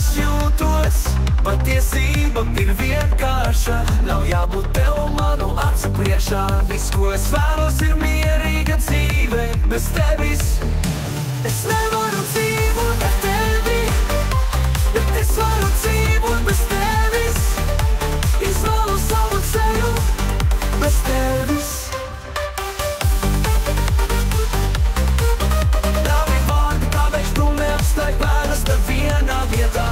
es jūtos, patiesība ir vienkārša. Nav jābūt tev manu acu priekšā. Viss, ko es vēlos, ir mierīga dzīve. Bez tevis es nevaru dzīvot ar tevi, bet es varu dzīvot bez tevis. Izvēlu savu ceļu bez tevis. Tavi vārdi kā vējš prom neapstāj pēdas nevienā vietā.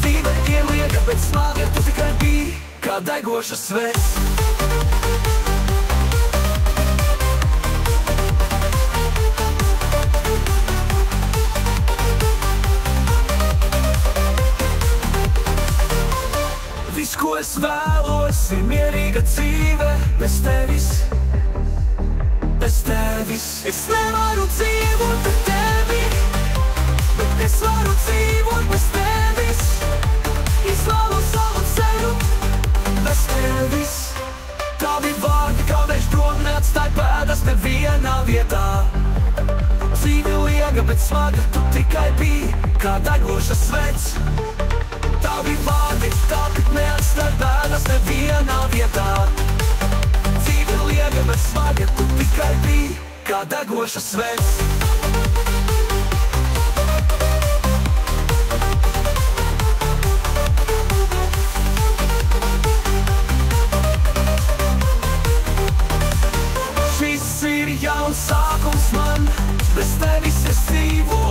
Dzīve ir lieka, bet smaga, tu tikai biji kā degoša svets. Viss, ko es vēlos, ir mierīga dzīve. Bez tevis, bez tevis es nevaru dzīvot ar tevi, bet es varu dzīvot bez tevis. Izvēlu savu ceļu bez tevis. Tavi vārdi kā vējš prom neatstāj pēdas nevienā vietā. Dzīve liega, bet smaga, tu tikai biji kā degoša svets. Tavi vārdi tāpēc neatstāj pēdas nevienā vietā. Dzīve liega, bet smaga, tu tikai biji kā degoša svets. Šis ir jauns sākums man, bez tevis es dzīvoju.